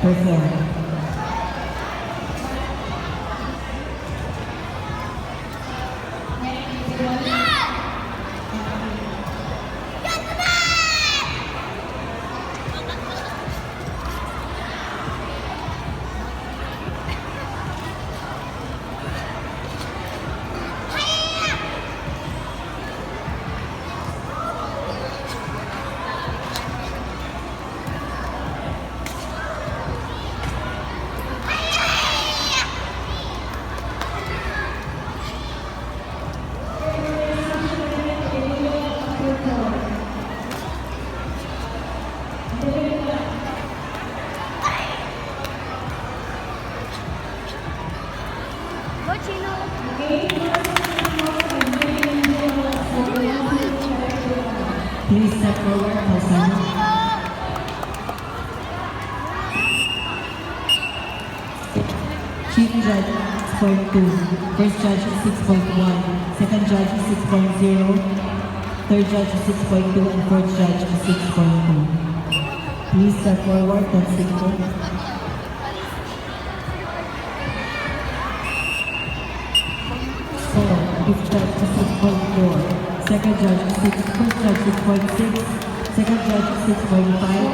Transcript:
Perform. Please step forward, Hassan. Chief Judge 6.2, First Judge 6.1, Second Judge 6.0, Third Judge 6.2, and Fourth Judge 6.2. Please step forward, that's it. Fifth Judge 6.4, Second Judge 6, First Judge 6.6, Second Judge 6.5.